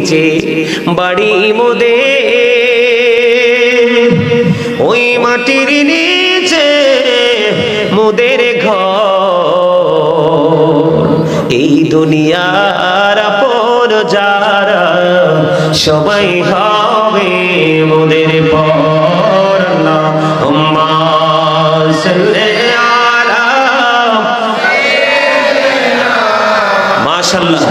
নিচে বাড়ি মোদের, ওই মাটির নিচে মোদের ঘর। এই দুনিয়ার আপন যারা সবাই হবে মোদের পর। আল্লাহুম্মা সাল্লি আলা মাশাআল্লাহ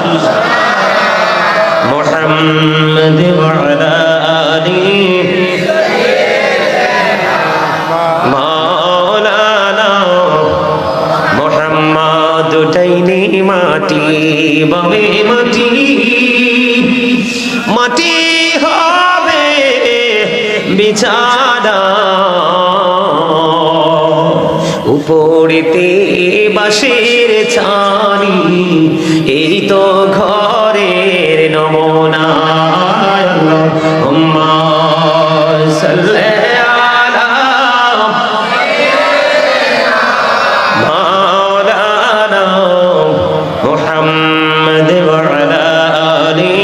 মুহাম্মদ ওয়া আলা আলি মাওলানা মুহাম্মদ। উঠাইনি মাটি বাবে মাটি, মাটি হবে বিছানা, উপরেতে বাঁশের ছানি, এই তো ঘরের নমুনা। আল্লাহুম্মা সাল্লি আলা মাওলানা মুহাম্মদ ওয়া আলা আলি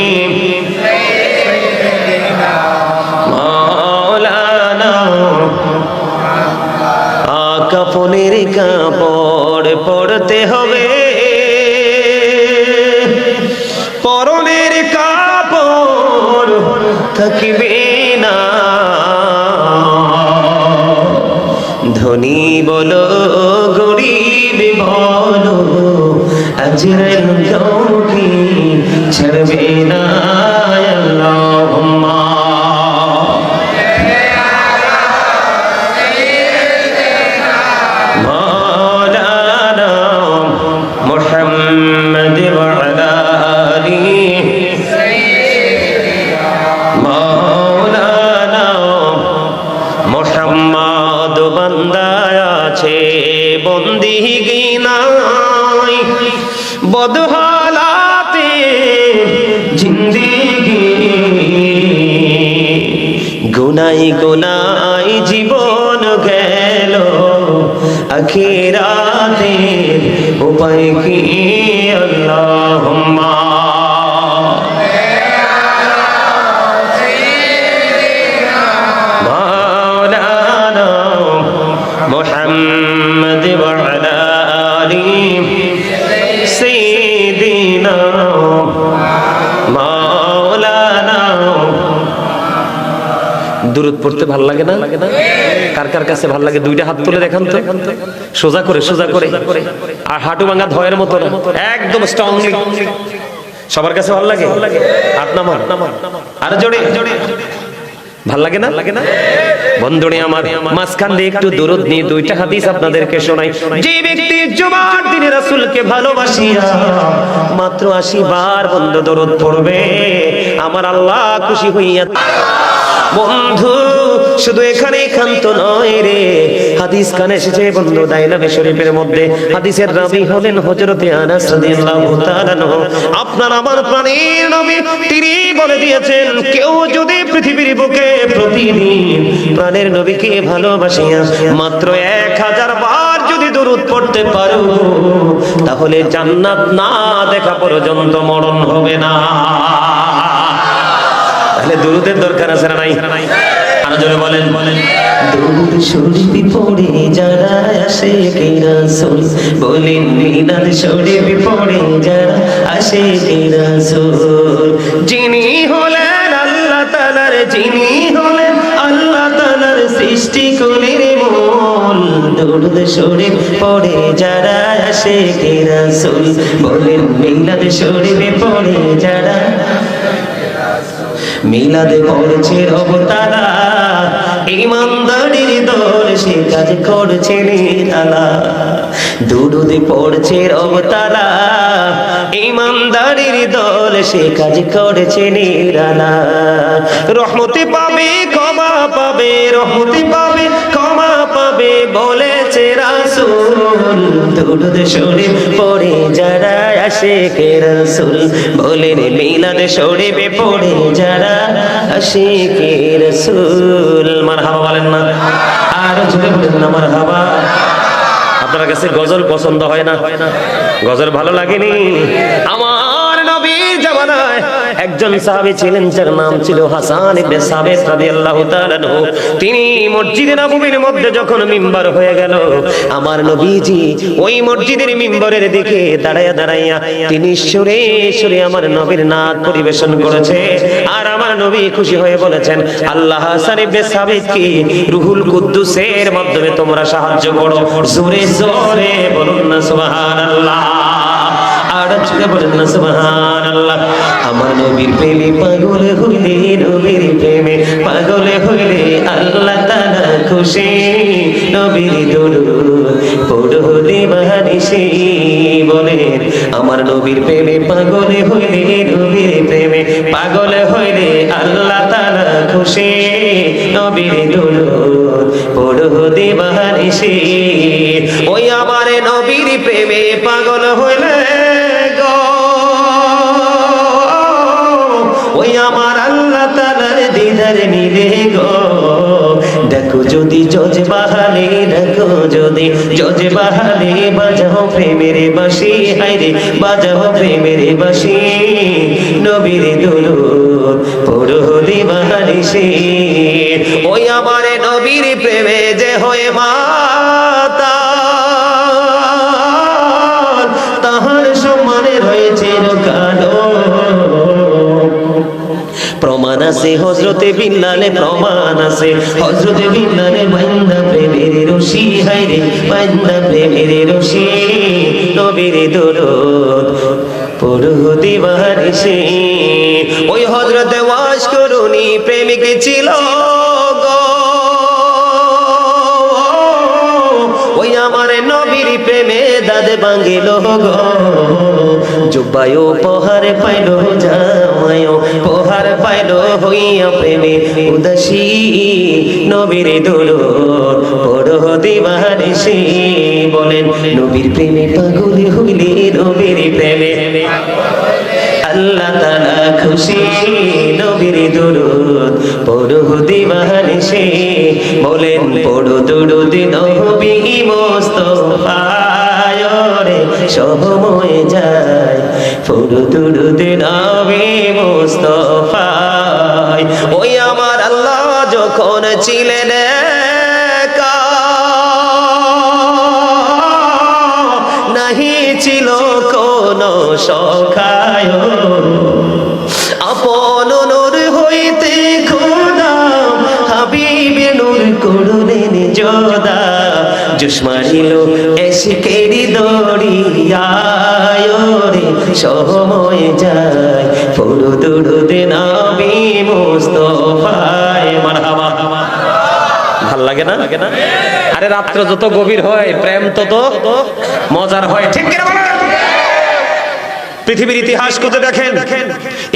মাওলানা। কাফনের কাপড় পরতে হবে, পরনের কাপড় থাকবে না। ধনী বলো গরিব বলো, আজরাইল কাউকে ছাড়বে না। আল্লাহুম্মা মাওলানা মুহাম্মদ ওয়া আলা আলি মাওলানা মুহাম্মদ। বান্দায় আছে বন্দিগি নাই, বদহালাতে জিন্দেগি, গুনাই গুনাই জীবন গেল, আখিরাতের উপায় কি? আল্লাহুম্মা মাওলানা মুহাম্মদ ওয়া আলা আলি সাইয়্যিদিনা মাওলানা। দুরূদ পড়তে ভালো লাগে না? কার কার কাছে ভালো লাগে? দুইটা হাত তুলে দেখান তো, সোজা করে সোজা করে, আর হাঁটু ভাঙা ধয়ের মতো না, একদম স্ট্রংলি। সবার কাছে ভালো লাগে? হাত নামান, আর জোরে ভাল লাগে না? লাগে না? বন্ধুরে আমার, মাঝখান দিয়ে একটু দরুদ নিয়ে দুইটা হাদিস আপনাদেরকে শোনাই। যে ব্যক্তি জুমার দিনে রাসূলকে ভালোবাসিয়া মাত্র 80 বার বন্ধু দরুদ পড়বে, আমার আল্লাহ খুশি হইয়া। বন্ধু শুধু এখানে ক্ষান্ত নয় রে, হাদিস কানে এসেছে বন্ধু দাইলাবে শরীফের মধ্যে। হাদিসের রাবী হলেন হযরতে আনাস রাদিয়াল্লাহু তাআলা আনহু। আপনার আমার প্রাণের নবী তিনি বলে দিয়েছেন, কেউ যদি পৃথিবীর বুকে প্রতিদিন প্রাণের নবীকে ভালোবাসিয়া মাত্র 1000 বার যদি দরুদ পড়তে পারো, তাহলে জান্নাত না দেখা পর্যন্ত মরণ হবে না। তাহলে দরুদের দরকার আছে না নাই? আরো জোরে বলেন। দরুদ শরীফ পড়ে যারা আশিকে রাসূল, বলেন মিলাদ শরীফ পড়ে যারা আশিকে রাসূল। যিনি হলেন আল্লাহ তাআলার, যিনি হলেন আল্লাহ তাআলার সৃষ্টি কুলের মূল, দরুদ শরীফ পড়ে যারা আশিকে রাসূল, বলেন মিলাদ শরীফ পড়ে যারা। মিলাদে পড়ছে অবতারা, ইমানদারির দল সে কাজ করছে নিরালা। দুরুদে পড়ছে অবতারা, ইমানদারির দল সে কাজ করছে নিরালা। রহমতে পাবে ক্ষমা পাবে, রহমতে পাবে ক্ষমা পাবে বলেছে রাসূল। দুরুদ শরীফ পড়ে যারা আশিকে রাসূল, বলেন মিলাদ শরীফ পড়ে যারা আশিকে রাসূল। মারহাবা বলেন না? আর জোরে বলেন না মারহাবা। আপনার কাছে গজল পছন্দ হয় না? গজল ভালো লাগেনি? আমার নবীর জামানায় একজন সাহাবী ছিলেন যার নাম ছিল হাসান ইবনে সাবিত রাদিয়াল্লাহু তাআলা আনহু। তিনি মসজিদে নববীর মধ্যে যখন মিম্বার হয়ে গেল, আমার নবীজি ওই মসজিদের মিম্বরের দিকে দাঁড়ায়া দাঁড়াইয়া তিনি সুরে সুরে আমার নবীর নাত পরিবেশন করেছে। আর আমার নবী খুশি হয়ে বলেছেন, আল্লাহ হাসান ইবনে সাবিতকে রুহুল কুদ্দুসের মাধ্যমে তোমরা সাহায্য করো। জোরে জোরে বলুন না সুবহানাল্লাহ, আর জোরে বলুন না সুবহানাল্লাহ। আমার নবীর প্রেমে পাগল হইলে, নবীর প্রেমে পাগল হইলে আল্লাহ তাআলা খুশি। নবীর দরুদ পড়ো দিবানিশি, বলেন আমার নবীর প্রেমে পাগল হইলে, নবীর প্রেমে পাগল হইলে আল্লাহ তাআলা খুশি। নবীর দরুদ পড়ো দিবানিশি। ওই আমার নবীর প্রেমে পাগল হইলে গো, ওই আমার আল্লাহ তাআলার দিদার নিলে গো। দেখো যদি জজ বাহালে, দেখো যদি জজ বাহালে, বাজাও প্রেমের বাঁশি, হায়রে বাজাও প্রেমের বাঁশি। নবীর দরুদ পড়ো দিবানিশি। ওই আমার নবীর প্রেমে যে হয়ে মাতাল, তাহার সম্মানে রয়েছে কালো। প্রমাণ আছে হযরতে বিল্লালে, প্রমাণ আছে হযরতে বিল্লালে বান্দা প্রেমের রশি, হায়রে বান্দা প্রেমের রশি। নবীর দরুদ পড়ো দিবানিশি। ওই হযরতে ওয়াজ করুনি প্রেমিক ছিল গো, ওই আমার নবীর প্রেমে দাদ ভাঙিল গো। জুব্বায় উপহার পাইল, জামায় উপহার পাইল, হইয়া প্রেমে উদাসী। নবীর দরুদ পড়ো দিবানিশি। বলেন নবীর প্রেমে পাগল হইলে, নবীর প্রেমে আল্লাহ তাআলা খুশি। নবীর দরুদ পড়ো দিবানিশি। বলেন পড়ো দরুদ নবী মুস্তাফায় রে, সময় যায় পড়ো দরুদ নবী মুস্তাফায়। ওই আমার আল্লাহ যখন ছিলেন একা, নাহি ছিল কোন সখায়, আপন নূর হইতে খোদা হাবিবে নূর করলেন জোদা। জোশ মারিল এশকেরি দরিয়ায় রে, সময় যায় পড়ো দরুদ নবী মুস্তাফায়। মারহাবা, ভাল লাগে না? আরে রাত্র যত গভীর হয় প্রেম তত মজার হয়, ঠিক কি না? পৃথিবীর ইতিহাস খুঁজে দেখেন,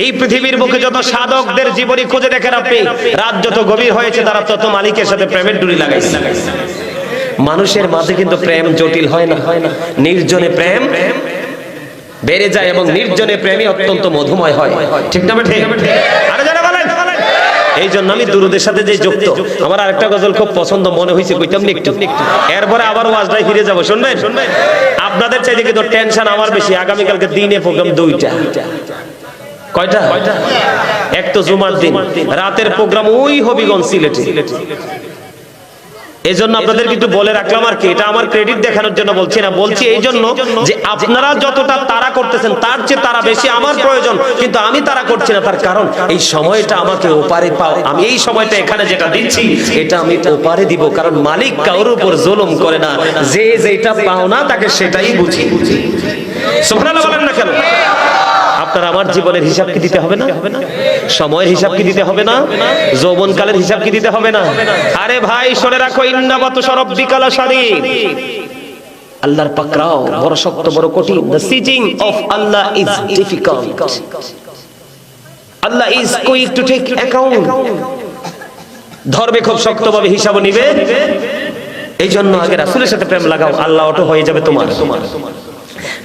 এই পৃথিবীর বুকে যত সাধকদের জীবনী খুঁজে দেখেন আপনি, রাত যত গভীর হয়েছে তারা তত মালিকের সাথে প্রেমের ডুরি লাগাইছে। মানুষের মাঝে কিন্তু প্রেম জটিল হয় না, নির্জনে প্রেম বেড়ে যায় এবং নির্জনে প্রেমই অত্যন্ত মধুময় হয়, ঠিক না? ঠিক। আরে যারা বলেন, এই জন্য আমি দুরুদের সাথে যে যুক্ত, আমার আরেকটা গজল খুব পছন্দ মনে হয়েছে, কইতাম একটু, এরপরে আবার ওয়াজটায় ফিরে যাবো, শুনবেন? আপনাদের চাইতে কিন্তু টেনশন আমার বেশি। আগামীকালকে দিনে প্রোগ্রাম দুইটা। কয়টা? এক তো জুমার দিন, রাতের প্রোগ্রাম ওই হবিগঞ্জ সিলেটে। এই জন্য আপনাদেরকে একটু বলে রাখলাম, আর কি এটা আমার ক্রেডিট দেখানোর জন্য বলছি না, বলছি এই জন্য যে আপনারা যতটা তাড়া করতেছেন তার চেয়ে তারা বেশি আমার প্রয়োজন, কিন্তু আমি তাড়া করছি না। তার কারণ এই সময়টা আমাকে ওপারে পাও, আমি এই সময়টা এখানে যেটা দিচ্ছি এটা আমি ওপারে দিব, কারণ মালিক কারোর উপর জুলুম করে না, যে যেটা পাও না তাকে সেটাই বুঝি। সুবহানাল্লাহ বলেন না কেন? আপনার আমার জীবনের হিসাব কি দিতে হবে না? সময়ের হিসাব কি দিতে হবে না? যৌবনকালের হিসাব কি দিতে হবে না? আরে ভাই শুনে রাখো, ইন্নাবাতু রাব্বিকাল শাদীদ, আল্লাহর পাকড়াও বড় শক্ত, বড় কঠিন। The sieging of Allah is difficult. Allah is quick to take account. ধরবে খুব শক্তভাবে, হিসাব নিবে। এই জন্য আগে রাসূলের সাথে প্রেম লাগাও, আল্লাহ অটো হয়ে যাবে তোমার।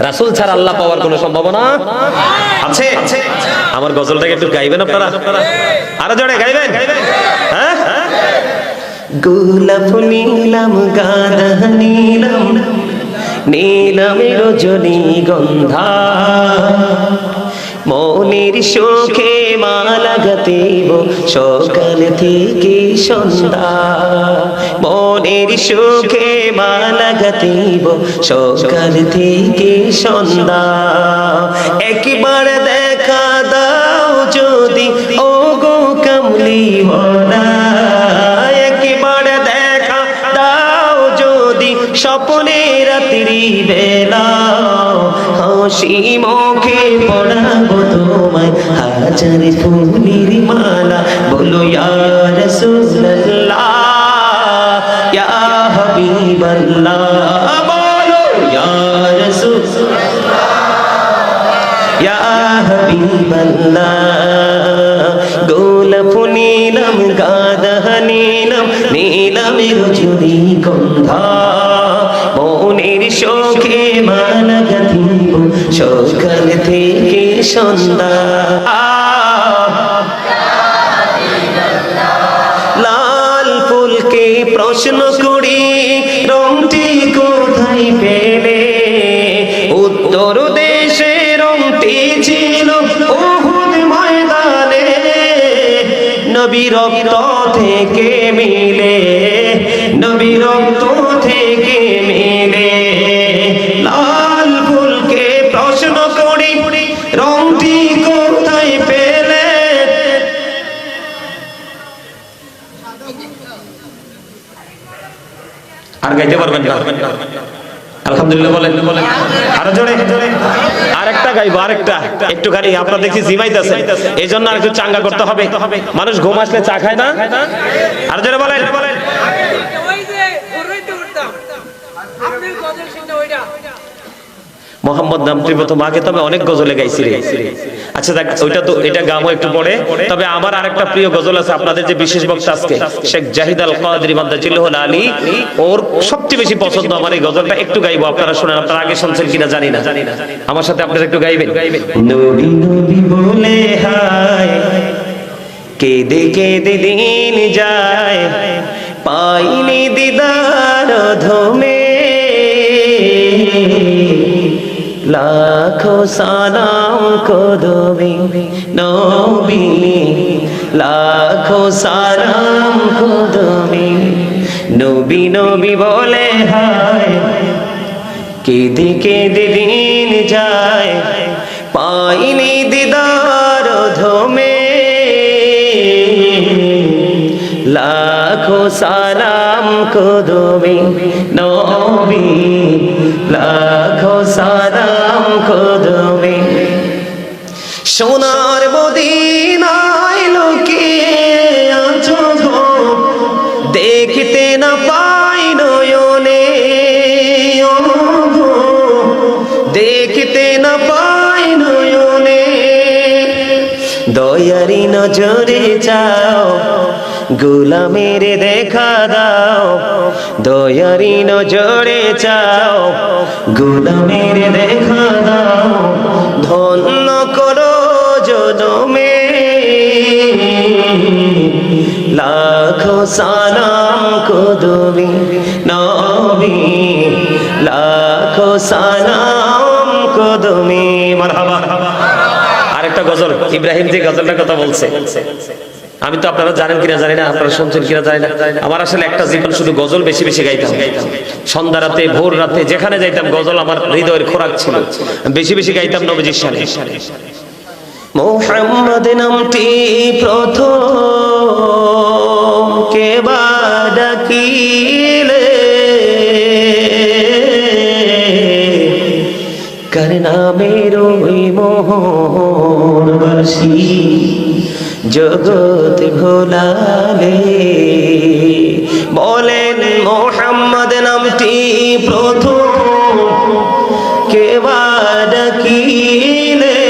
রাসূল ছাড়া আল্লাহ পাওয়ার কোনো সম্ভাবনা আছে? আমার গজলটাকে একটু গাইবেন আপনারা? আরো জোরে গাইবেন? হ্যাঁ, গোলাপ নীলাম গাঁদা নীলাম, নীলাম রজনীগন্ধা, মনের সুখে মালা গাঁথিব সকাল থেকে সন্ধ্যা, মনের সুখে মালা গাঁথিব সকাল থেকে সন্ধ্যা। একবার দেখা দাও যদি ও গো কামলিওয়ালা, একবার দেখা দাও যদি স্বপ্নে রাত্রি বেলা, হাসি মুখে পড়াবো তোমায় হাজার ফুলের মালা। বলো ইয়া রাসূলুল্লাহ ইয়া হাবিবাল্লাহ, বলো ইয়া রাসূলুল্লাহ ইয়া হাবিবাল্লাহ। গোলাপ নীলাম গাঁদা নীলাম নীলাম রজনীগন্ধা, মনের সুখে মালা গাঁথিব সকাল থেকে সন্ধ্যা। লাল ফুলকে প্রশ্ন করি রংটি কোথায় পেলে, উত্তর দেশে রংটি ছিল উহুদ ময়দানে, নবী রক্ত থেকে মিলে, নবী রক্ত থেকে মিলে। লাল ফুলকে প্রশ্ন করি রংটি কোথায় পেলে, আর গাইতে পারবেন না? আলহামদুলিল্লাহ বলেন, আরো জোরে আরেকটা গাইবো, আরেকটা একটুখানি আপনারা দেখছি জিমাইতেছে, এই জন্য আর একটু চাঙ্গা করতে হবে। মানুষ ঘুম আসলে চা খায় না? আরো জোরে বলেন। মোহাম্মদ নামটির প্রথম আগে তবে অনেক গজলে গাইছি রে। আচ্ছা দেখ, ওইটা তো এটা গামো একটু পরে। তবে আমার আরেকটা প্রিয় গজল আছে আপনাদের যে বিশেষ বক্তা আজকে শেখ জাহিদ আল কাদরি মাদাজিল্লাহুল আলী, ওর সবচেয়ে বেশি পছন্দ আমার এই গজলটা, একটু গাইবো, আপনারা শুনেন। আপনারা আগে শুনছেন কিনা জানি না, আমার সাথে আপনারা একটু গাইবেন। নবী নবী বলে হায় কেঁদে কেঁদে দিন যায়, পাইনি দিদার ধমে, লাখো সালাম কদমে নবী, লাখো সালাম কদমে। নবী নবী বলে হায় কেঁদে কেঁদে দিন যায়, পাইনি দিদার ধমে, লাখো সালাম কদমে নবী, লাখো সালাম কদমে। সোনার মদিনায় লুকিয়ে আছো গো, দেখতে না পাই নয়নে, দেখতে না পাই নয়নে, দয়ারি নজরে চাও গোলামের দেখা দাও, দয়ারি নজরে চাও গোলামের দেখা দাও, ধন্য করো জনমে, লাখো সালাম কদমে নবী, লাখো সালাম কদমে। মারহাবা। আরেকটা গজল, ইব্রাহিম যে গজলটার কথা বলছে, আমি তো আপনারা জানেন কিনা জানি না, আপনারা শুনছেন কিনা জানি না। আমার আসলে একটা জীবন শুধু গজল বেশি বেশি গাইতাম, সন্ধ্যা রাতে ভোর রাতে যেখানে যাইতাম গজল আমার হৃদয়ের খোরাক ছিল, বেশি বেশি গাইতাম নবীজির শানে। মুহাম্মদ নামটি প্রথম কে বা ডাকিলে, কার নামের ওই মোহনবাসী জগৎ ভোলালে, বলেন মুহাম্মদ নামটি প্রথম কে বা ডাকিলে,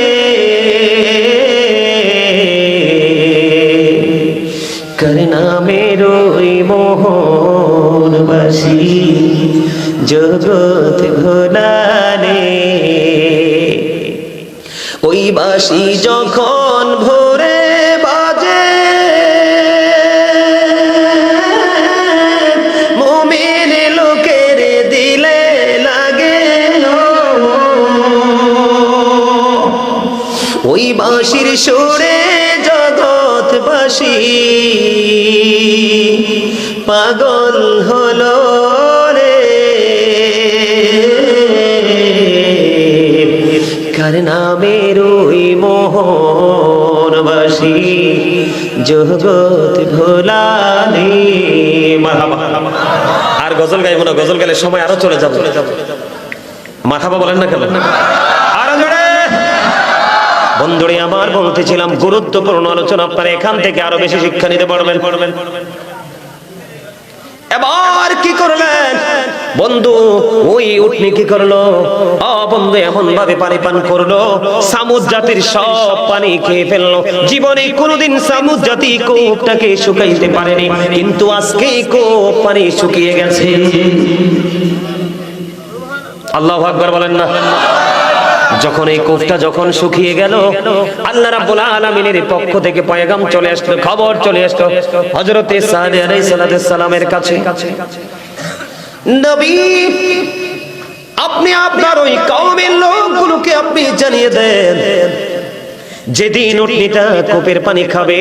কার নামের ওই মোহনবাসী জগৎ ভোলালে। ওই বাঁশি যখন ভোরে বাজে, মুমিন লোকের দিলে লাগে, ওই সামুদ্রবাসী পাগল হলো রে, কার নামের ওই মোহনবাসী জগৎ ভোলালে। আর গজল গাইব না, গজল গাইলে সময় আরো চলে যাবে। মারহাবা বলেন না কেন? আরো জোরে। বন্ধুরে আমার বলতেছিলাম গুরুত্বপূর্ণ আলোচনা, আপনারা এখান থেকে আরো বেশি শিক্ষা নিতে পারবেন। এবার কি করলেন বন্ধু? ওই উটনি কি করলো? বন্ধু এমন ভাবে পানি পান করলো, সামুদ জাতির সব পানি খেয়ে ফেললো। জীবনে কোনোদিন সামুদ জাতি কোপটাকে শুকাইতে পারেনি, কিন্তু আজকে কোপ পানি শুকিয়ে গেছে। আল্লাহু আকবার বলেন না। যখন এই কূপটা যখন শুকিয়ে গেল, আল্লাহ রাব্বুল আলামিনের পক্ষ থেকে পয়গাম চলে আসলো, খবর চলে আসলো হযরতে সালেহ আলাইহিস সালামের কাছে। নবী, আপনি আপনার ওই কওমের লোকগুলোকে আপনি জানিয়ে দেন, যেদিন উটনিটা কূপের পানি খাবে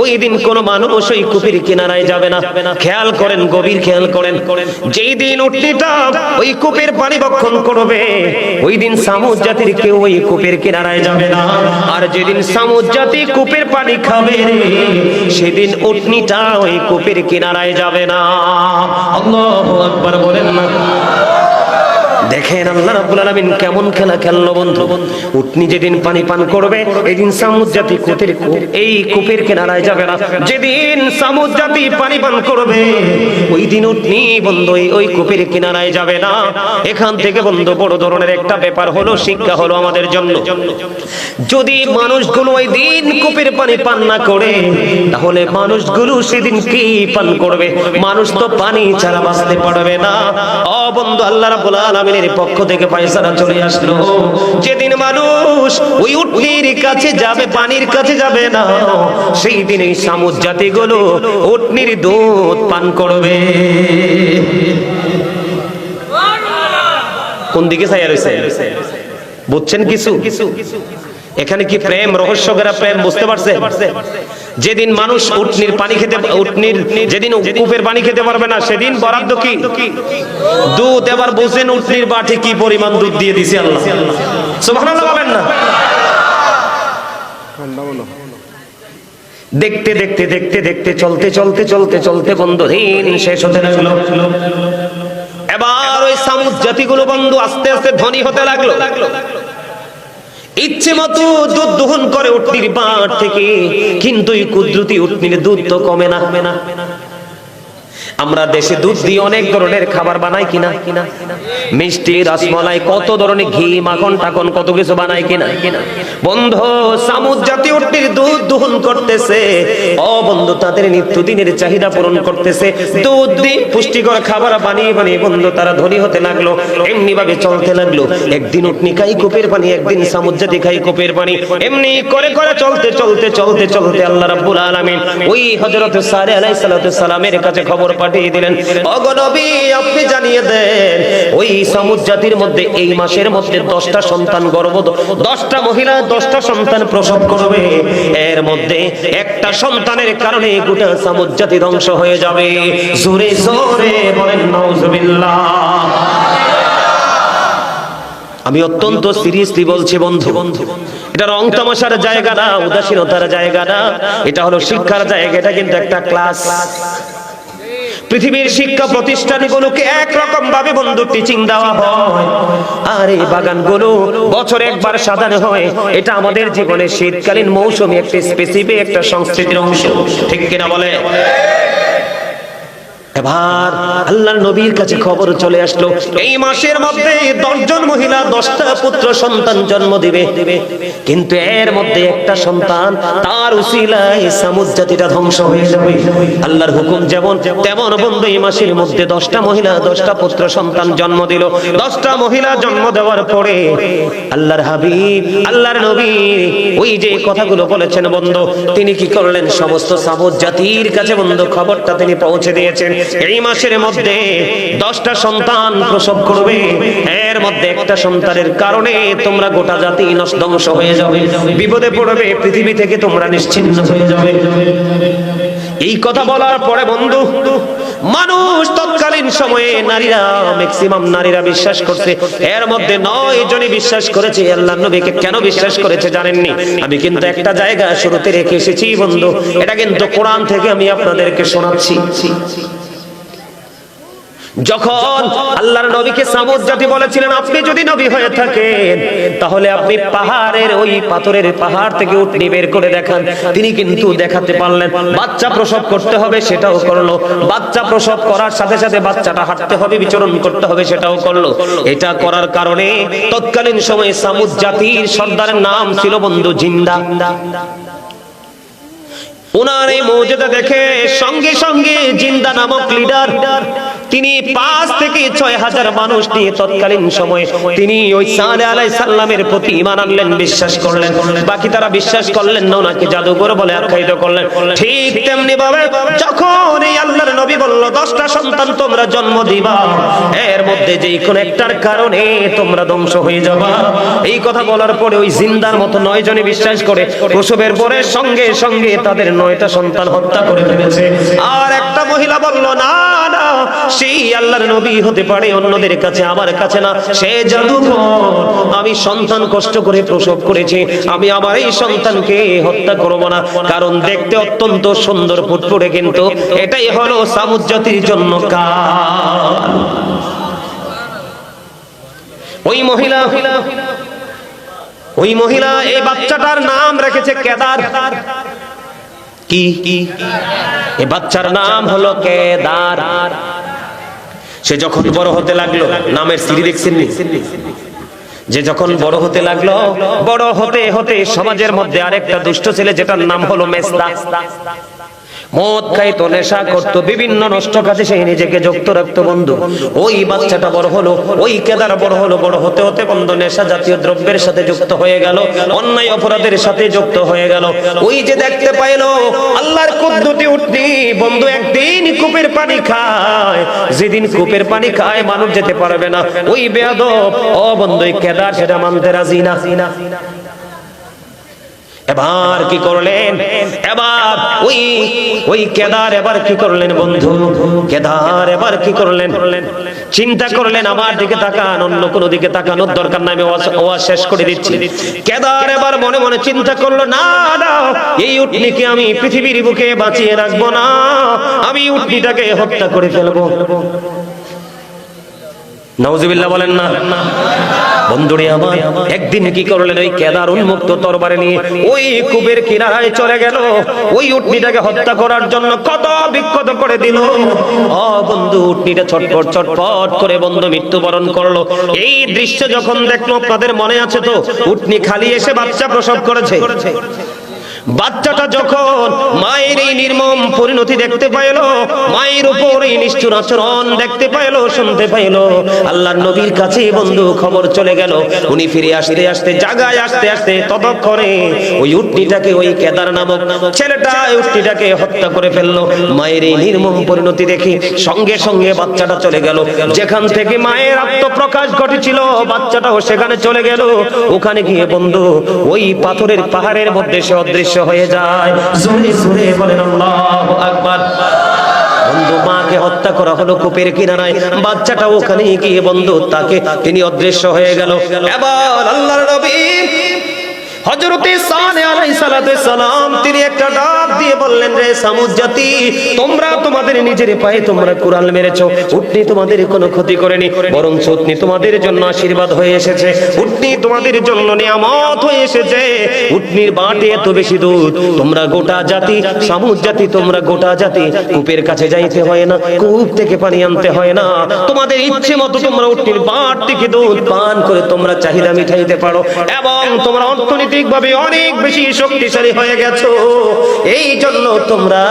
ওই দিন কোন মানুষ ওই কূপের কিনারায় যাবে না। খেয়াল করেন, গভীর খেয়াল করেন, যেই দিন উটনিটা ওই কূপের পানি ভক্ষণ করবে ওই দিন সামুদ জাতির কেউ ওই কূপের কিনারায় যাবে না। আর যেদিন সামুদ জাতি কূপের পানি খাবে সেদিন উটনিটা ওই কূপের কিনারায় যাবে না। আল্লাহু আকবার বলেন না। দেখেন আল্লাহ রাব্বুল আলামিন কেমন খেলা খেললো বন্ধু। উটনি যেদিন পানি পান করবে এই দিন সামুদ জাতি এই কূপের কিনারায় যাবে না। যেদিন সামুদ জাতি পানি পান করবে ওই দিন উটনি বন্ধু ওই কূপের কিনারায় যাবে না। এখান থেকে বন্ধু বড় ধরনের একটা ব্যাপার হলো, শিক্ষা হলো আমাদের জন্য। যদি মানুষগুলো ওই দিন কূপের পানি পান না করে তাহলে মানুষগুলো সেদিন কি পান করবে? মানুষ তো পানি ছাড়া বাঁচতে পারবে না। বন্ধু আল্লাহ রাব্বুল আলামিনের পক্ষ থেকে ফয়সালা চলে আসলো, যেদিন মানুষ ওই উটনির কাছে যাবে, পানির কাছে যাবে না, সেই দিন এই সামুদ জাতিগুলো উটনির দুধ পান করবে। কোন দিকে ছায়া রয়েছে বুঝছেন কিছু? এখানে কি প্রেম, রহস্য গেরা প্রেম বুঝতে পারছে? যেদিন মানুষ উটনির পানি খেতে, যেদিন কূপের পানি খেতে পারবে না সেদিন বরাদ্দ কি? দুধ। এবার বুঝেন উটনির বাটি কি পরিমাণ দুধ দিয়ে দিছে আল্লাহ। সুবহানাল্লাহ বলেন না। দেখতে দেখতে দেখতে দেখতে চলতে চলতে চলতে চলতে বন্ধু দিন শেষ হতে লাগলো। এবার ওই সামুদ জাতিগুলো বন্ধু আস্তে আস্তে ধনী হতে লাগলো। ইচ্ছে মতো দুধ দহন করে উটনির বাট থেকে, কিন্তু এই কুদরতি উটনির দুধ তো কমে না। আমরা দেশে দুধ দিয়ে অনেক ধরনের খাবার বানাই কিনা, মিষ্টি, রসমালাই, কত ধরনের ঘি, মাখন টাখন কত কিছু বানাই কিনা। বন্ধু সামুদ জাতীয় উটনির দুধ দহন করতেছে। বন্ধু তাদের নিত্যদিনের চাহিদা পূরণ করতেছে। দুধ দিয়ে পুষ্টিকর খাবার বানিয়ে বানিয়ে বন্ধু তারা ধনী হতে লাগলো। এমনি ভাবে চলতে লাগলো। একদিন উটনি খাই কূপের পানি, একদিন সামুদ জাতি খাই কূপের পানি। এমনি করে করে চলতে চলতে চলতে চলতে আল্লাহ রাব্বুল আলামিন ওই হযরত সালেহ আলাইহিস সালামের কাছে খবর পাঠিয়ে দিলেন, ওগো নবী আপনি জানিয়ে দেন ওই সামুদ জাতির মধ্যে এই মাসের মধ্যে 10টা সন্তান গর্ভ, 10টা মহিলা 10টা সন্তান প্রসব করবে। এর মধ্যে একটা সন্তানের কারণে গোটা সামুদ জাতি ধ্বংস হয়ে যাবে। জোরে জোরে বলেন নাউজুবিল্লাহ। আমি অত্যন্ত সিরিয়াসলি বলছি বন্ধু, এটা রং তামাশার জায়গা না, উদাসীনতার জায়গা না, এটা হলো শিক্ষার জায়গা। এটা কিন্তু একটা ক্লাস। পৃথিবীর শিক্ষা প্রতিষ্ঠানগুলোকে একরকম ভাবে বন্ধু টিচিং দেওয়া হয়, আর এই বাগানগুলো বছরে একবার সাজানো হয়। এটা আমাদের জীবনে শীতকালীন মৌসুমে একটা স্পেসিফিক একটা সংস্কৃতির অংশ, ঠিক কিনা বলে? এবার আল্লাহর নবীর কাছে খবর চলে আসলো, এই মাসের মধ্যে 10 জন মহিলা 10টা পুত্র সন্তান জন্ম দিবে, কিন্তু এর মধ্যে একটা সন্তান তার উসিলায় সামুদ জাতিটা ধ্বংস হয়ে যাবে। আল্লাহর হুকুম যেমন তেমন বন্ধু এই মাসের মধ্যে 10টা মহিলা 10টা পুত্র সন্তান জন্ম দিল। 10টা মহিলা জন্ম দেওয়ার পরে আল্লাহর হাবিব, আল্লাহর নবী ওই যে কথাগুলো বলেছেন বন্ধু, তিনি কি করলেন? সমস্ত সামুদ জাতির কাছে বন্ধু খবরটা তিনি পৌঁছে দিয়েছেন। এই মাসের মধ্যে 10টা সন্তান প্রসব করবে, এর মধ্যে একটা সন্তানের কারণে তোমরা গোটা জাতি ধ্বংস হয়ে যাবে, বিপদে পড়বে, পৃথিবী থেকে তোমরা নিশ্চিহ্ন হয়ে যাবে। এই কথা বলার পরে বন্ধু, মানুষ তৎকালীন সময়ে নারীরা, ম্যাক্সিমাম নারীরা বিশ্বাস করছে। এর মধ্যে 9 জনই বিশ্বাস করেছে। আল্লাহর নবীকে কেন বিশ্বাস করেছে জানেননি? আমি কিন্তু একটা জায়গা শুরুতে রেখে এসেছি বন্ধু, এটা কিন্তু কোরআন থেকে আমি আপনাদেরকে শোনাচ্ছি। যখন আল্লাহর নবীকে সামুদ জাতি বলেছিলেন, আপনি যদি নবী হয়ে থাকেন তাহলে আপনি পাহাড়ের ওই পাথরের পাহাড় থেকে উটনি বের করে দেখান। তিনি কিন্তু দেখাতে পারলেন। বাচ্চা প্রসব করতে হবে, সেটাও করলো। বাচ্চা প্রসব করার সাথে সাথে বাচ্চাটা হাঁটতে হবে, বিচরণ করতে হবে, সেটাও করলো। এটা করার কারণে তৎকালীন সময়ে সামুদ জাতির সর্দারের নাম ছিল বন্ধু জিন্দা। ওনার এই মর্যাদা দেখে সঙ্গে সঙ্গে জিন্দা নামক লিডার, তিনি 5 থেকে 6 হাজার মানুষ নিয়ে তৎকালীন সময়ে তিনি ওই সালেহ আলাইহিস সালামের প্রতি ঈমান আনলেন, বিশ্বাস করলেন। বাকি তারা বিশ্বাস করলেন না, ওনাকে জাদুকর বলে আখ্যায়িত করলেন। ঠিক তেমনি ভাবে যখন এই আল্লাহর নবী বলল 10টা সন্তান তোমরা জন্ম দিবা, এর মধ্যে যেই কোন একটার কারণে তোমরা ধ্বংস হয়ে যাবা, এই কথা বলার পরে ওই জিন্দার মতো 9 জনই বিশ্বাস করে প্রসবের পরে সঙ্গে সঙ্গে তাদের 9টা সন্তান হত্যা করে ফেলেছে। আর একটা মহিলা বলল, না না, সেই আল্লাহর নবী হতে পারে অন্যদের কাছে, আমার কাছে না, সে জাদুকর। আমি সন্তান কষ্ট করে প্রসব করেছি, আমি আমার এই সন্তানকে হত্যা করব না, কারণ দেখতে অত্যন্ত সুন্দর ফুটফুটে, কিন্তু এটাই হলো সামুদ জাতির জন্য কাল। ওই মহিলা এই বাচ্চাটার নাম রেখেছে কেদার। কি? এই বাচ্চার নাম হলো কেদার। সে যখন বড় হতে লাগলো, নামের সিঁড়ি দেখছেন, যে যখন বড় হতে লাগলো, বড় হতে হতে সমাজের মধ্যে আরেকটা দুষ্ট ছেলে, যেটার নাম হলো মেজদা, মদ খাইতো, নেশা করতো, বিভিন্ন নষ্ট কাজে সে নিজেকে যুক্ত রাখতো বন্ধু। ওই বাচ্চাটা বড় হলো, ওই কেদার বড় হলো, বড় হতে হতে বন্ধু নেশা জাতীয় দ্রব্যের সাথে যুক্ত হয়ে গেল, অন্যায় অপরাধের সাথে যুক্ত হয়ে গেল। ওই যে দেখতে পাইলো আল্লাহর কুদরতি উটনি বন্ধু একদিন কূপের পানি খায়, যেদিন কূপের পানি খায় মানুষ যেতে পারবে না, ওই বেয়াদব ও বন্ধু কেদার সেটা মানতে রাজি না। এবার কি করলেন? এবার ওই কেদার এবার কি করলেন বন্ধু? কেদার এবার কি করলেন? চিন্তা করলেন, আমার দিকে তাকান, অন্য কোনো দিকে তাকানোর দরকার নাই, আমি ওয়াজ শেষ করে দিচ্ছি। কেদার এবার মনে মনে চিন্তা করলো, না না, এই উটনিকে আমি পৃথিবীর বুকে বাঁচিয়ে রাখবো না, আমি উটনিটাকে হত্যা করে ফেলবো। নাউজুবিল্লাহ বলেন না বন্ধুরে আমার। একদিন কি করলেন? ওই কেদার উন্মুক্ত তরবারি নিয়ে ওই কূপের কিনারায় চলে গেল, ওই উটনিটাকে হত্যা করার জন্য কত বিক্ষত করে দিল। ও বন্ধু, উটনিটা ছটফট ছটফট করে বন্ধু মৃত্যুবরণ করলো। এই দৃশ্য যখন দেখলো, আপনাদের মনে আছে তো, উটনি খালি এসে বাচ্চা প্রসব করেছে। বাচ্চাটা যখন মায়ের এই নির্মম পরিণতি দেখতে পাইল, মায়ের উপর এই নিষ্ঠুর আচরণ দেখতে পাইল, শুনতে পাইল, আল্লাহর নবীর কাছে বন্ধু খবর চলে গেল। উনি ফিরে আসতে আসতে, জাগায় আসতে আসতে ততক্ষণে ওই উটনিটাকে, ওই কেদার নামক ছেলেটা উটনিটাকে হত্যা করে ফেললো। মায়ের এই নির্মম পরিণতি দেখে সঙ্গে সঙ্গে বাচ্চাটা চলে গেল। যেখান থেকে মায়ের আত্মপ্রকাশ ঘটেছিল, বাচ্চাটাও সেখানে চলে গেল। ওখানে গিয়ে বন্ধু ওই পাথরের পাহাড়ের মধ্যে সে অদৃশ্য হয়ে যায়। জোরে জোরে বলেন আল্লাহু আকবার। বন্ধু, মাকে হত্যা করা হলো কূপের কিনারায়, বাচ্চাটা ওখানে গিয়ে বন্ধু তিনি অদৃশ্য হয়ে গেল। এবার আল্লাহর নবী হযরতে সালেহ আলাইহিস সালাম তিনি একটা ডাক দিয়ে বললেন, রে সামুদ জাতি, তোমরা তোমাদের নিজের পায়ে তোমরা কুড়াল মেরেছো, উটনি তোমাদের কোনো ক্ষতি করেনি, বরং উটনি তোমাদের জন্য আশীর্বাদ হয়ে এসেছে, উটনি তোমাদের জন্য নিয়ামত হয়ে এসেছে। উটনির বাটে এত বেশি দুধ, তোমরা গোটা জাতি, সামুদ জাতি, তোমরা গোটা জাতি কূপের কাছে যাইতে হয় না, কূপ থেকে পানি আনতে হয় না, তোমাদের ইচ্ছে মতো তোমরা উটনির বাট থেকে দুধ পান করে তোমরা চাহিদা মিটাইতে পারো, এবং তোমরা অর্থনৈতিক ভাবে অনেক বেশি শক্তিশালী হয়ে গেছো। এই জন্য জন্য তোমরা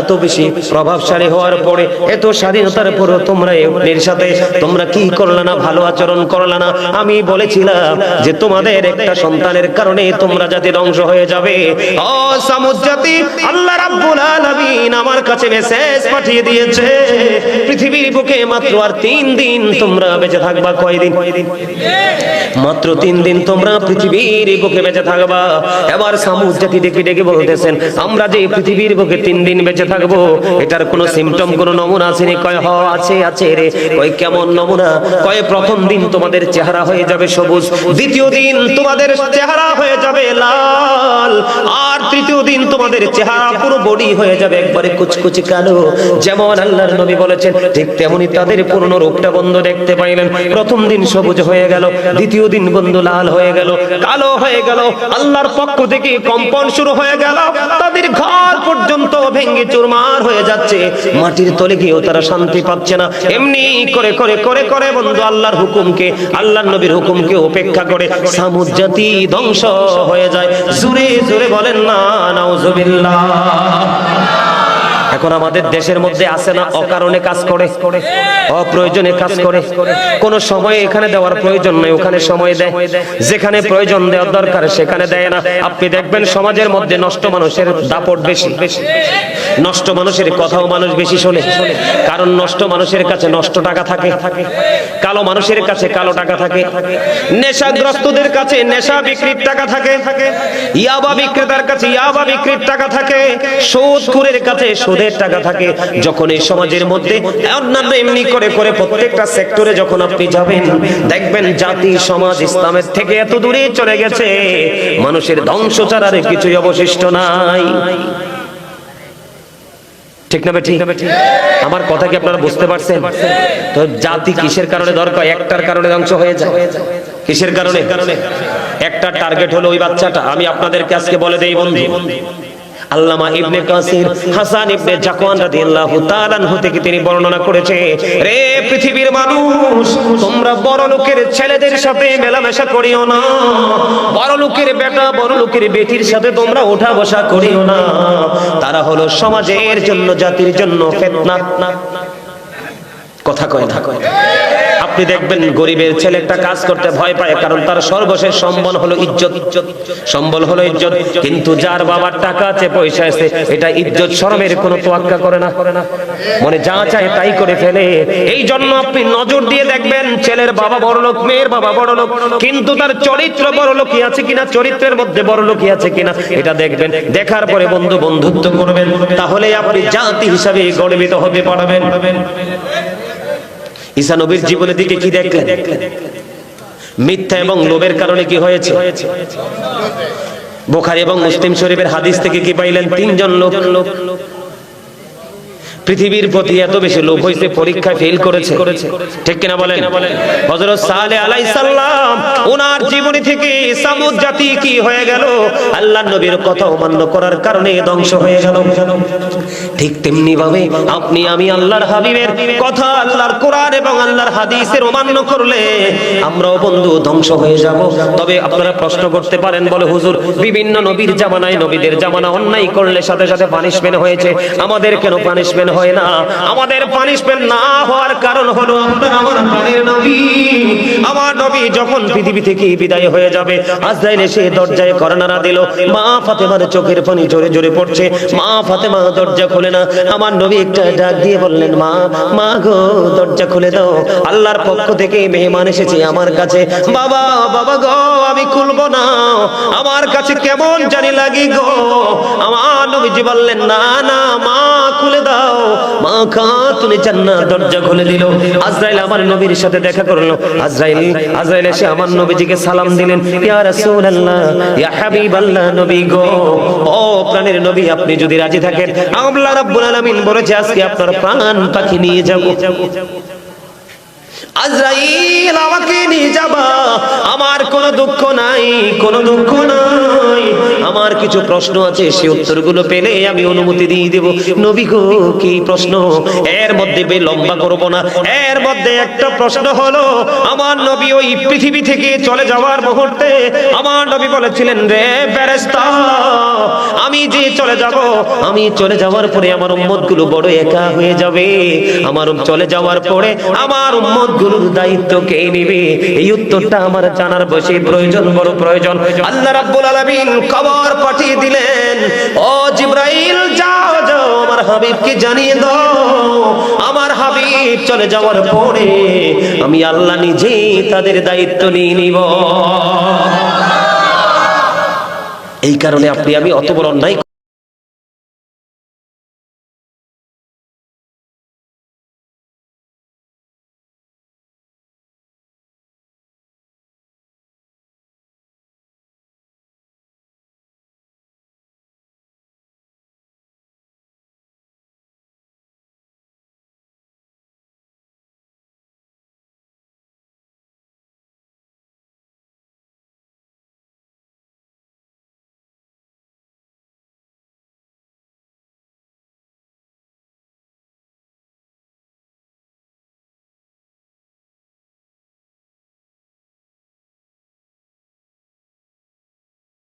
এত বেশি প্রভাবশালী হওয়ার পরে, এত স্বাধীনতার পরে তোমরা এর সাথে তোমরা কি করলে না, ভালো আচরণ করলে না। আমি বলেছিলাম যে তোমাদের একটা সন্তানের কারণে তোমরা জাতি ধ্বংস হয়ে যাবে। ও সামুদ জাতি, আল্লাহ রাব্বুল আলামিন আমার কাছে মেসেজ পাঠিয়ে দিয়েছে, পৃথিবীর বুকে মাত্র আর 3 দিন তোমরা বেঁচে থাকবা। কয়দিন? মাত্র 3 দিন তোমরা পৃথিবীর বুকে বেঁচে থাকবা। এবার সামুদ জাতি ডেকে ডেকে বলতেছেন, আমরা যে পৃথিবীর বুকে 3 দিন বেঁচে থাকবো, এটার কোনো সিম্পটম, কোনো নমুনা আছে নি? কয় হ আছে, আছে রে। কয় কেমন নমুনা? কয় প্রথম দিন তোমাদের চেহারা হয়ে যাবে সবুজ, দ্বিতীয় দিন তোমাদের চেহারা হয়ে যাবে লাল, আর তৃতীয় দিন তোমাদের চেহারা পুরো বডি হয়ে যাবে একবারে কুচকুচে কালো। যেমন আল্লাহর নবী বলেছেন ঠিক তেমনি তাদের পূর্ণ রূপটা বন্ধু দেখতে পাইলেন। প্রথম দিন সবুজ হয়ে গেল, দ্বিতীয় দিন বন্ধু লাল হয়ে গেল, কালো হয়ে গেল। আল্লাহর পক্ষ থেকে কম্পন শুরু হয়ে গেল, তাদের ঘর পর্যন্ত ভেঙে চুরমার হয়ে যাচ্ছে, মাটির তলে গিয়েও তারা শান্তি পাচ্ছে না। এমনি করে করে করে করে বন্ধু আল্লাহর হুকুমকে, আল্লাহর নবীর হুকুমকে উপেক্ষা করে সামুদ জাতি ধ্বংস হয়ে যায়। জোরে জোরে বলেন না নাউজুবিল্লাহ। এখন আমাদের দেশের মধ্যে আছে না অকারণে কাজ করে, অপ্রয়োজনে কাজ করে, কোন সময় এখানে দেওয়ার প্রয়োজন নেই ওখানে সময় দেয়, যেখানে প্রয়োজন দেওয়ার দরকার সেখানে দেয় না। আপনি দেখবেন সমাজের মধ্যে নষ্ট মানুষের দাপট বেশি, নষ্ট মানুষের কথাও মানুষ বেশি শোনে, কারণ নষ্ট মানুষের কাছে নষ্ট টাকা থাকে, কালো মানুষের কাছে কালো টাকা থাকে, নেশাগ্রস্তদের কাছে নেশা বিক্রির টাকা থাকে, ইয়াবা বিক্রেতার কাছে ইয়াবা বিক্রির টাকা থাকে, সুদখোরের কাছে সুদের টাকা থাকে। যখন এই সমাজের মধ্যে অন্যান্য এমনি করে করে প্রত্যেকটা সেক্টরে যখন আপনি যাবেন, দেখবেন জাতি সমাজ ইসলামের থেকে এত দূরে চলে গেছে, মানুষের ধ্বংস ছাড়া আর কিছুই অবশিষ্ট নাই। ঠিক না ঠিক? আমার কথা কি আপনারা বুঝতে পারছেন? তো জাতি কিসের কারণে দরকার? একটার কারণে ধ্বংস হয়ে যায়। কিসের কারণে? একটা টার্গেট হলো ওই বাচ্চাটা। আমি আপনাদেরকে আজকে বলে দেই বন্ধু, আল্লামা ইবনে কাসির হাসান ইবনে জাকওয়ান রাদিয়াল্লাহু তাআলা আনহু থেকে তিনি বর্ণনা করেছে, রে পৃথিবীর মানুষ, তোমরা বড় লোকের ছেলেদের সাথে মেলামেশা করিও না, বড় লোকের বেটা বড় লোকের বেটির সাথে তোমরা ওঠা বসা করিও না, তারা হলো সমাজের জন্য জাতির জন্য ফিতনা। কথা কয় না? আপনি দেখবেন গরিবের ছেলে একটা কাজ করতে ভয় পায়, কারণ তার সর্বশেষ সম্বল হলো ইজ্জত, সম্বল হলো ইজ্জত। কিন্তু যার বাবার টাকা আছে পয়সা আছে, এটা ইজ্জত শরমের কোনো তোয়াক্কা করে না, মনে যা চায় তাই করে ফেলে। এই জন্য আপনি নজর দিয়ে দেখবেন ছেলের বাবা বড় লোক, মেয়ের বাবা বড় লোক, কিন্তু তার চরিত্র বড় লোকই আছে কিনা, চরিত্রের মধ্যে বড় লোকই আছে কিনা এটা দেখবেন। দেখার পরে বন্ধু বন্ধুত্ব করবেন, তাহলে আপনি জাতি হিসাবে গর্বিত হতে পারবেন। ঈসা নবীর জীবনের দিকে কি দেখলেন? মিথ্যা এবং লোভের কারণে কি হয়েছে? বুখারী এবং মুসলিম শরীফের হাদিস থেকে কি পাইলেন? 3 জন লোক পৃথিবীর প্রতি এত বেশি লোভ হয়েছে, পরীক্ষায় ফেল করেছে। ঠিক কিনা বলেন? হযরত সালেহ আলাইহিস সালাম, ওনার জীবনী থেকে সামুদ জাতি কি হয়ে গেল? আল্লাহর নবীর কথা অমান্য করার কারণে ধ্বংস হয়ে গেল। ঠিক তেমনি ভাবে আপনি আমি আল্লাহর হাবিবের কথা, আল্লাহর কোরআন এবং আল্লাহর হাদিসের অমান্য করলে আমরাও বন্ধু ধ্বংস হয়ে যাব। তবে আপনারা প্রশ্ন করতে পারেন, বলে হুজুর বিভিন্ন নবীর জামানায়, নবীদের জামানা অন্যায় করলে সাথে সাথে পানিশমেন্ট হয়েছে, আমাদের কেন পানিশমেন্ট হয় না? আমাদের পানিশমেন্ট না হওয়ার কারণ হলো আমার প্রাণের নবী, আমার নবী যখন পৃথিবী থেকে বিদায় হয়ে যাবে, আজরাইল এসে দরজায় কড়া নাড়া দিল, মা ফাতেমার চোখের পানি জোরে জোরে পড়ছে, মা ফাতেমা দরজা খুলে না। আমার নবী একটা ডাক দিয়ে বললেন, মা মা গো দরজা খুলে দাও, আল্লাহর পক্ষ থেকে মেহমান এসেছে আমার কাছে। বাবা বাবা গো আমি খুলবো না, আমার কাছে কেমন জানি লাগি গো। আমার নবীজি বললেন, না না মা খুলে দাও। মা খাতুনে জান্নাত দরজা খুলে দিল। আজরাইল আমার নবীর সাথে দেখা করলো। আজরাইল এসে আমার নবীজিকে সালাম দিলেন, ইয়া রাসূলুল্লাহ, ইয়া হাবিবাল্লাহ, নবী গো, ও প্রাণের নবী, আপনি যদি রাজি থাকেন আল্লাহ রাব্বুল আলামিন বলেছে আজকে আপনার প্রাণ পাখি নিয়ে যাব। আজরাইল আমাকে নিয়ে যাবা, আমার কোনো দুঃখ নাই, কোনো দুঃখ নাই। আমার কিছু প্রশ্ন আছে, সেই উত্তরগুলো পেলে আমি অনুমতি দিয়ে দেব। নবী গো কি প্রশ্ন? এর মধ্যে লম্বা করব না, এর মধ্যে একটা প্রশ্ন হলো, আমার নবী ওই পৃথিবী থেকে চলে যাওয়ার মুহূর্তে আমার নবী বলেছিলেন, রে ফেরেশতা, আমি যে চলে যাব, আমি চলে যাওয়ার পরে আমার উম্মতগুলো বড় একা হয়ে যাবে, আমার চলে যাওয়ার পরে আমার উম্মতগুলোর দায়িত্ব কে নেবে? এই উত্তরটা আমার জানার বেশি প্রয়োজন, বড় প্রয়োজন। আল্লাহ রাব্বুল আলামিন খবর পাঠিয়ে দিলেন, ও জিবরাইল, যাও যাও আমার হাবিবকে জানিয়ে দাও, আমার হাবিব চলে যাওয়ার পরে আমি আল্লাহ নিজেই তাদের দায়িত্ব নিয়ে নিব। এই কারণে আপনি আমি অত বড় অন্যায়